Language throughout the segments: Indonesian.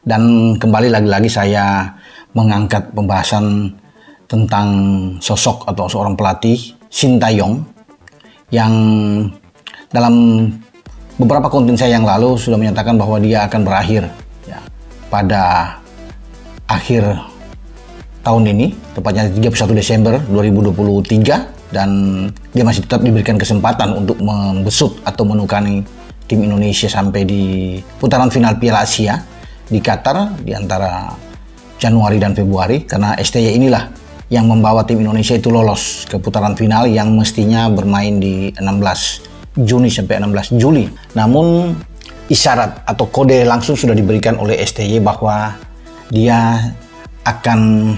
Dan kembali lagi-lagi saya mengangkat pembahasan tentang sosok atau seorang pelatih Shin Tae-yong yang dalam beberapa konten saya yang lalu sudah menyatakan bahwa dia akan berakhir ya, pada akhir tahun ini, tepatnya 31 Desember 2023, dan dia masih tetap diberikan kesempatan untuk membesut atau menukani tim Indonesia sampai di putaran final Piala Asia di Qatar di antara Januari dan Februari, karena STY inilah yang membawa tim Indonesia itu lolos ke putaran final yang mestinya bermain di 16 Juni sampai 16 Juli. Namun isyarat atau kode langsung sudah diberikan oleh STY bahwa dia akan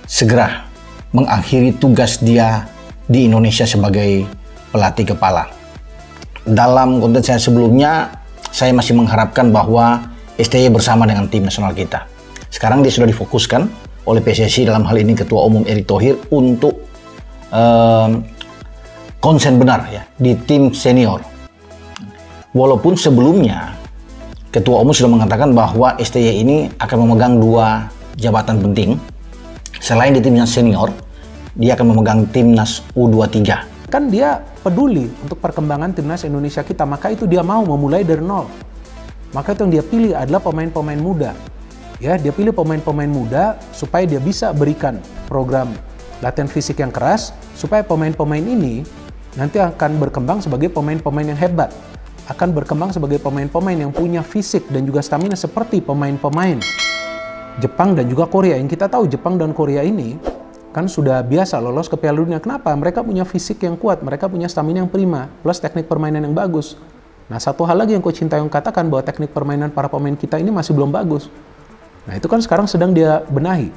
segera mengakhiri tugas dia di Indonesia sebagai pelatih kepala. Dalam konten saya sebelumnya, saya masih mengharapkan bahwa STY bersama dengan tim nasional kita. Sekarang dia sudah difokuskan oleh PSSI, dalam hal ini Ketua Umum Erick Thohir, untuk konsen benar ya di tim senior. Walaupun sebelumnya Ketua Umum sudah mengatakan bahwa STY ini akan memegang 2 jabatan penting. Selain di timnas senior, dia akan memegang timnas U23. Kan dia peduli untuk perkembangan timnas Indonesia kita, maka itu dia mau memulai dari nol. Maka itu yang dia pilih adalah pemain-pemain muda. Ya, dia pilih pemain-pemain muda supaya dia bisa berikan program latihan fisik yang keras, supaya pemain-pemain ini nanti akan berkembang sebagai pemain-pemain yang hebat, akan berkembang sebagai pemain-pemain yang punya fisik dan juga stamina seperti pemain-pemain Jepang dan juga Korea. Yang kita tahu Jepang dan Korea ini kan sudah biasa lolos ke Piala Dunia. Kenapa? Mereka punya fisik yang kuat, mereka punya stamina yang prima, plus teknik permainan yang bagus. Nah, satu hal lagi yang Coach Shin Tae-yong katakan, bahwa teknik permainan para pemain kita ini masih belum bagus. Nah, itu kan sekarang sedang dia benahi.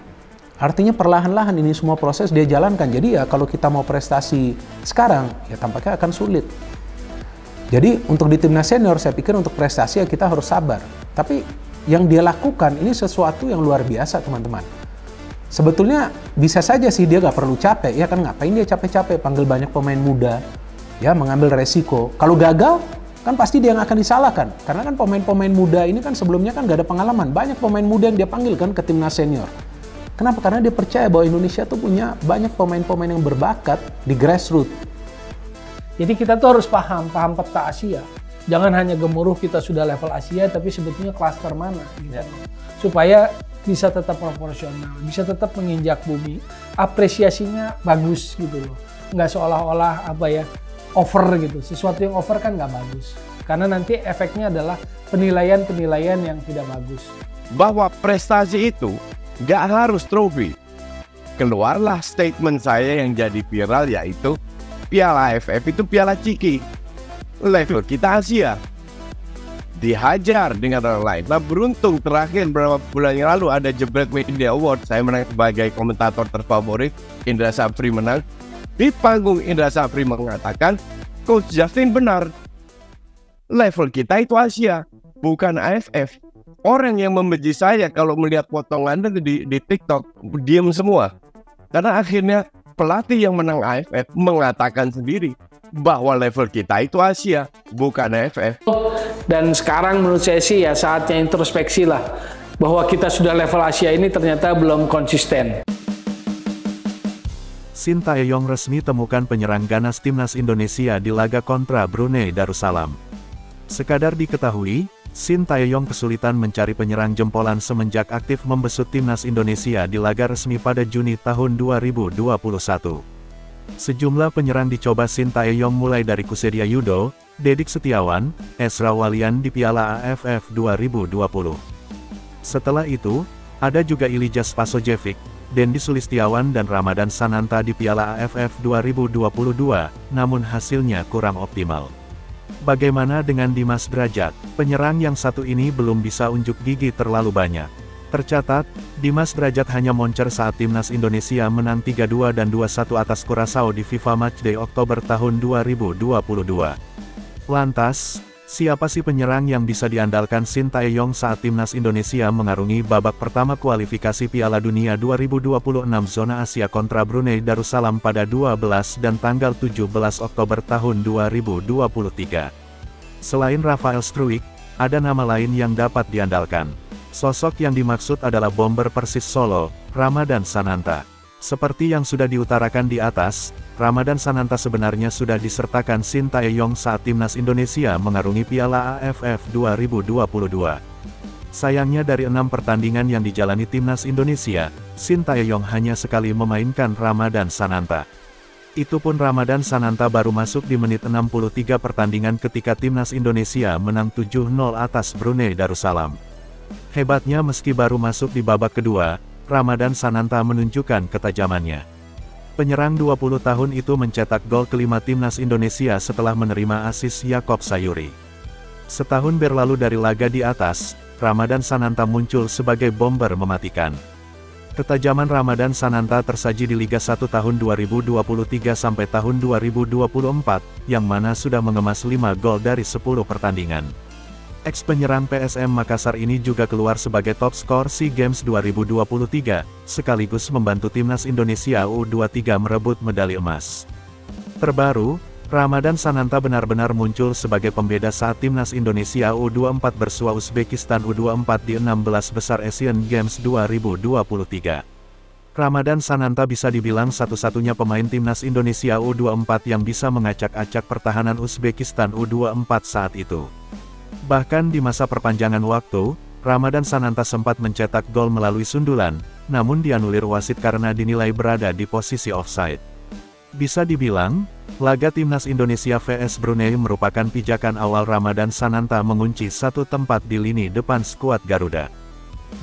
Artinya perlahan-lahan ini semua proses dia jalankan. Jadi ya kalau kita mau prestasi sekarang, ya tampaknya akan sulit. Jadi untuk di timnas senior, saya pikir untuk prestasi ya kita harus sabar. Tapi yang dia lakukan ini sesuatu yang luar biasa, teman-teman. Sebetulnya bisa saja sih dia nggak perlu capek, ya kan, ngapain dia capek-capek panggil banyak pemain muda, ya mengambil resiko. Kalau gagal, kan pasti dia yang akan disalahkan. Karena kan pemain-pemain muda ini kan sebelumnya kan nggak ada pengalaman. Banyak pemain muda yang dia panggil kan ke timnas senior. Kenapa? Karena dia percaya bahwa Indonesia tuh punya banyak pemain-pemain yang berbakat di grassroots. Jadi kita tuh harus paham peta Asia. Jangan hanya gemuruh kita sudah level Asia, tapi sebetulnya klaster mana gitu. Supaya bisa tetap proporsional, bisa tetap menginjak bumi. Apresiasinya bagus gitu loh. Nggak seolah-olah over gitu. Sesuatu yang over kan nggak bagus. Karena nanti efeknya adalah penilaian-penilaian yang tidak bagus. Bahwa prestasi itu nggak harus trofi. Keluarlah statement saya yang jadi viral, yaitu Piala AFF itu Piala Ciki. Level kita Asia. Dihajar dengan orang lain. Nah, beruntung terakhir beberapa bulan yang lalu ada Jebret Media Award. Saya menang sebagai komentator terfavorit. Indra Safri menang. Di panggung Indra Safri mengatakan, Coach Justin benar. Level kita itu Asia, bukan AFF. Orang yang membenci saya kalau melihat potongan di TikTok, diam semua. Karena akhirnya pelatih yang menang AFF mengatakan sendiri bahwa level kita itu Asia, bukan AFF. Dan sekarang menurut saya sih ya saatnya introspeksi lah. Bahwa kita sudah level Asia ini ternyata belum konsisten. Shin Tae-yong resmi temukan penyerang ganas timnas Indonesia di laga kontra Brunei Darussalam. Sekadar diketahui, Shin Tae-yong kesulitan mencari penyerang jempolan semenjak aktif membesut timnas Indonesia di laga resmi pada Juni tahun 2021. Sejumlah penyerang dicoba Shin Tae-yong mulai dari Kussedia Yudo, Dedik Setiawan, Ezra Walian di Piala AFF 2020. Setelah itu, ada juga Ilijah Spasojevic, Dendi Sulistiawan dan Ramadan Sananta di Piala AFF 2022, namun hasilnya kurang optimal. Bagaimana dengan Dimas Drajat? Penyerang yang satu ini belum bisa unjuk gigi terlalu banyak. Tercatat, Dimas Drajat hanya moncer saat timnas Indonesia menang 3-2 dan 2-1 atas Curaçao di FIFA Matchday Oktober tahun 2022. Lantas, siapa sih penyerang yang bisa diandalkan Shin Tae-yong saat timnas Indonesia mengarungi babak pertama kualifikasi Piala Dunia 2026 zona Asia kontra Brunei Darussalam pada 12 dan tanggal 17 Oktober tahun 2023? Selain Rafael Struijk, ada nama lain yang dapat diandalkan. Sosok yang dimaksud adalah bomber Persis Solo, Ramadhan Sananta. Seperti yang sudah diutarakan di atas, Ramadhan Sananta sebenarnya sudah disertakan Sintayong saat timnas Indonesia mengarungi Piala AFF 2022. Sayangnya dari 6 pertandingan yang dijalani timnas Indonesia, Sintayong hanya sekali memainkan Ramadhan Sananta. Itu pun Ramadhan Sananta baru masuk di menit 63 pertandingan ketika timnas Indonesia menang 7-0 atas Brunei Darussalam. Hebatnya meski baru masuk di babak kedua, Ramadhan Sananta menunjukkan ketajamannya. Penyerang 20 tahun itu mencetak gol kelima timnas Indonesia setelah menerima asis Yaakob Sayuri. Setahun berlalu dari laga di atas, Ramadhan Sananta muncul sebagai bomber mematikan. Ketajaman Ramadhan Sananta tersaji di Liga 1 tahun 2023 sampai tahun 2024, yang mana sudah mengemas 5 gol dari 10 pertandingan. Ex-penyerang PSM Makassar ini juga keluar sebagai top skor SEA Games 2023, sekaligus membantu timnas Indonesia U23 merebut medali emas. Terbaru, Ramadhan Sananta benar-benar muncul sebagai pembeda saat timnas Indonesia U24 bersua Uzbekistan U24 di 16 besar Asian Games 2023. Ramadhan Sananta bisa dibilang satu-satunya pemain timnas Indonesia U24 yang bisa mengacak-acak pertahanan Uzbekistan U24 saat itu. Bahkan di masa perpanjangan waktu, Ramadhan Sananta sempat mencetak gol melalui sundulan, namun dianulir wasit karena dinilai berada di posisi offside. Bisa dibilang, laga timnas Indonesia vs Brunei merupakan pijakan awal Ramadhan Sananta mengunci satu tempat di lini depan skuad Garuda.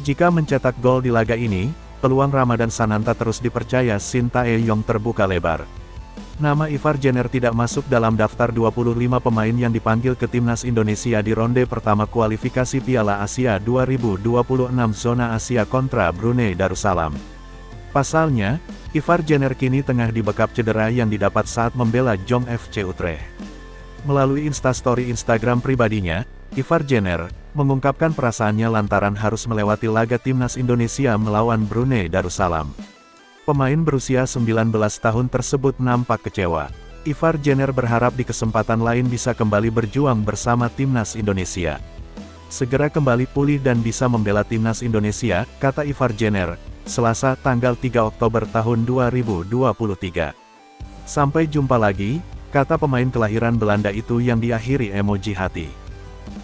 Jika mencetak gol di laga ini, peluang Ramadhan Sananta terus dipercaya Sintayong terbuka lebar. Nama Ivar Jenner tidak masuk dalam daftar 25 pemain yang dipanggil ke timnas Indonesia di ronde pertama kualifikasi Piala Asia 2026 zona Asia kontra Brunei Darussalam. Pasalnya, Ivar Jenner kini tengah dibekap cedera yang didapat saat membela Jong FC Utrecht. Melalui instastory Instagram pribadinya, Ivar Jenner mengungkapkan perasaannya lantaran harus melewati laga timnas Indonesia melawan Brunei Darussalam. Pemain berusia 19 tahun tersebut nampak kecewa. Ivar Jenner berharap di kesempatan lain bisa kembali berjuang bersama timnas Indonesia. Segera kembali pulih dan bisa membela timnas Indonesia, kata Ivar Jenner, Selasa tanggal 3 Oktober tahun 2023. Sampai jumpa lagi, kata pemain kelahiran Belanda itu yang diakhiri emoji hati.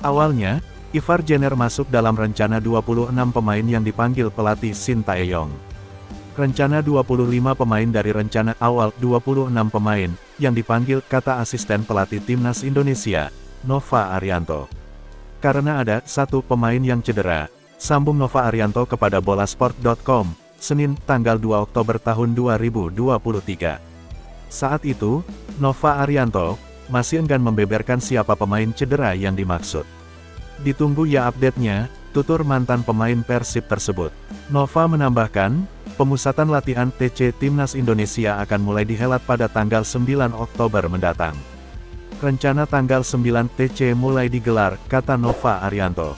Awalnya, Ivar Jenner masuk dalam rencana 26 pemain yang dipanggil pelatih Sintayong. Rencana 25 pemain dari rencana awal 26 pemain, yang dipanggil kata asisten pelatih timnas Indonesia, Nova Arianto. Karena ada satu pemain yang cedera, sambung Nova Arianto kepada bolasport.com, Senin, tanggal 2 Oktober tahun 2023. Saat itu, Nova Arianto masih enggan membeberkan siapa pemain cedera yang dimaksud. Ditunggu ya update-nya, tutur mantan pemain Persib tersebut. Nova menambahkan, pemusatan latihan TC Timnas Indonesia akan mulai dihelat pada tanggal 9 Oktober mendatang. Rencana tanggal 9 TC mulai digelar, kata Nova Arianto.